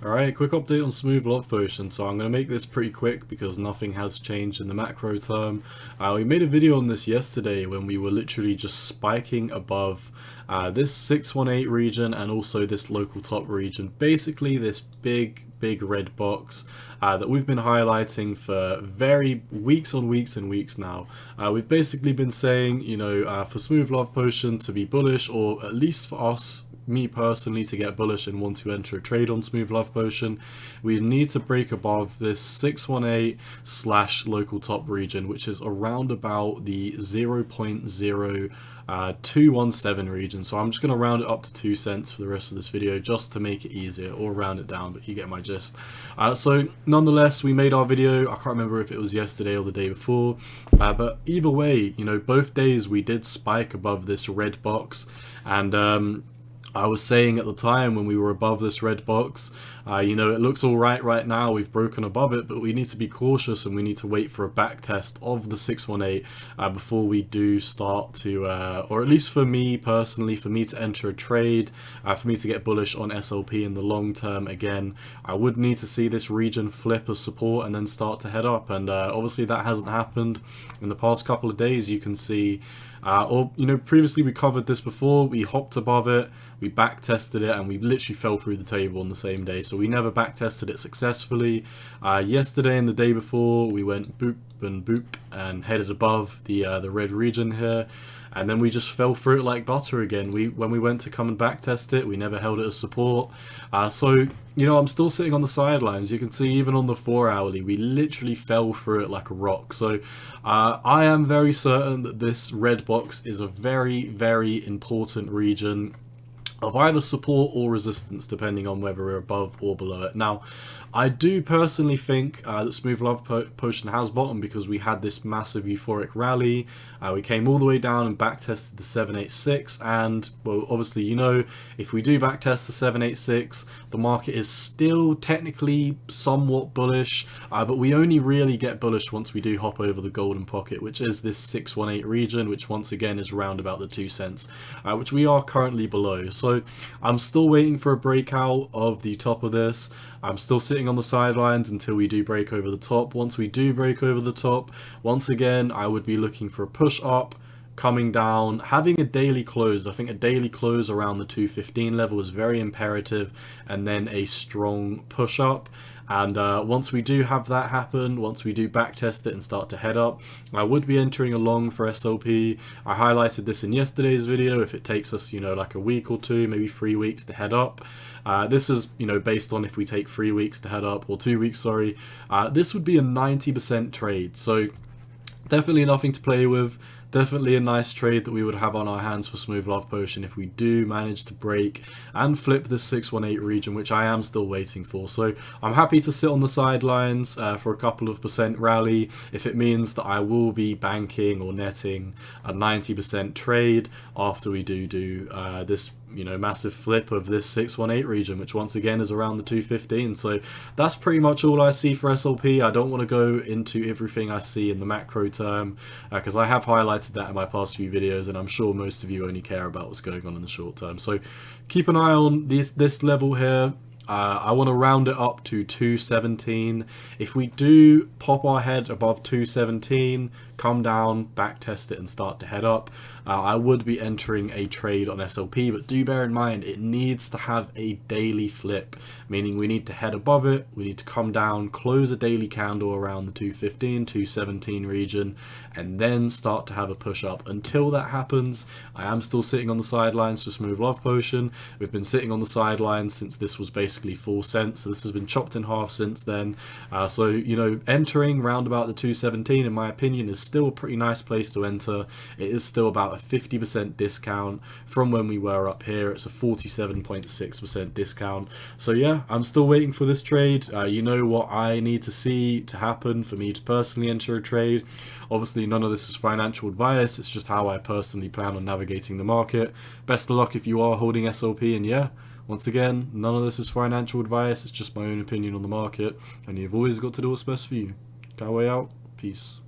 Alright, quick update on Smooth Love Potion. So I'm going to make this pretty quick because nothing has changed in the macro term. We made a video on this yesterday when we were literally just spiking above this 618 region and also this local top region. Basically this big red box that we've been highlighting for weeks on weeks and weeks now. We've basically been saying, for Smooth Love Potion to be bullish, or at least for us, me personally, to get bullish and want to enter a trade on Smooth Love Potion, we need to break above this 618 / local top region, which is around about the 0.0217 region. So I'm just going to round it up to 2 cents for the rest of this video just to make it easier, or round it down, but you get my gist. So nonetheless, we made our video. I can't remember if it was yesterday or the day before, but either way, both days we did spike above this red box. And I was saying at the time when we were above this red box, it looks alright right now, we've broken above it, but we need to be cautious and we need to wait for a back test of the 618 before we do start to, or at least for me personally, for me to enter a trade, for me to get bullish on SLP in the long term again, I would need to see this region flip as support and then start to head up. And obviously that hasn't happened in the past couple of days. You can see previously we covered this before, we hopped above it, we back tested it, and we literally fell through the table on the same day, so we never back tested it successfully. Yesterday and the day before we went boop and boop and headed above the red region here, and then we just fell through it like butter again. When we went to come and back test it, we never held it as support. So I'm still sitting on the sidelines. You can see even on the 4 hourly, we literally fell through it like a rock. So I am very certain that this red box is a very important region of either support or resistance, depending on whether we're above or below it. Now, I do personally think that Smooth Love Potion has bottomed, because we had this massive euphoric rally. We came all the way down and back tested the 786, and well, obviously, if we do back test the 786, the market is still technically somewhat bullish, but we only really get bullish once we do hop over the golden pocket, which is this 618 region, which once again is around about the 2 cents, which we are currently below. So I'm still waiting for a breakout of the top of this. I'm still sitting on the sidelines until we do break over the top. Once we do break over the top, once again, I would be looking for a push up, coming down, having a daily close. I think a daily close around the 215 level is very imperative, and then a strong push up. And once we do have that happen, once we do back test it and start to head up, I would be entering a long for SLP. I highlighted this in yesterday's video. If it takes us, like a week or two, maybe 3 weeks to head up. This is, based on if we take 3 weeks to head up, or 2 weeks, sorry. This would be a 90% trade. So definitely nothing to play with. Definitely a nice trade that we would have on our hands for Smooth Love Potion if we do manage to break and flip this 618 region, which I am still waiting for. So I'm happy to sit on the sidelines for a couple of percent rally if it means that I will be banking or netting a 90% trade after we do this massive flip of this 618 region, which once again is around the 215. So that's pretty much all I see for SLP. I don't want to go into everything I see in the macro term, because I have highlighted that in my past few videos, and I'm sure most of you only care about what's going on in the short term. So keep an eye on this level here. I want to round it up to 217. If we do pop our head above 217, come down, back test it and start to head up, I would be entering a trade on SLP, but do bear in mind it needs to have a daily flip, meaning we need to head above it, we need to come down, close a daily candle around the 215, 217 region, and then start to have a push up. Until that happens, I am still sitting on the sidelines for Smooth Love Potion. We've been sitting on the sidelines since this was basically 4 cents, so this has been chopped in half since then. So entering round about the 217, in my opinion, is still a pretty nice place to enter. It is still about a 50% discount from when we were up here. It's a 47.6% discount. So yeah, I'm still waiting for this trade. What I need to see to happen for me to personally enter a trade. Obviously none of this is financial advice, it's just how I personally plan on navigating the market. Best of luck if you are holding SLP, and yeah, once again, none of this is financial advice, it's just my own opinion on the market, and you've always got to do what's best for you. Cowboy out, peace.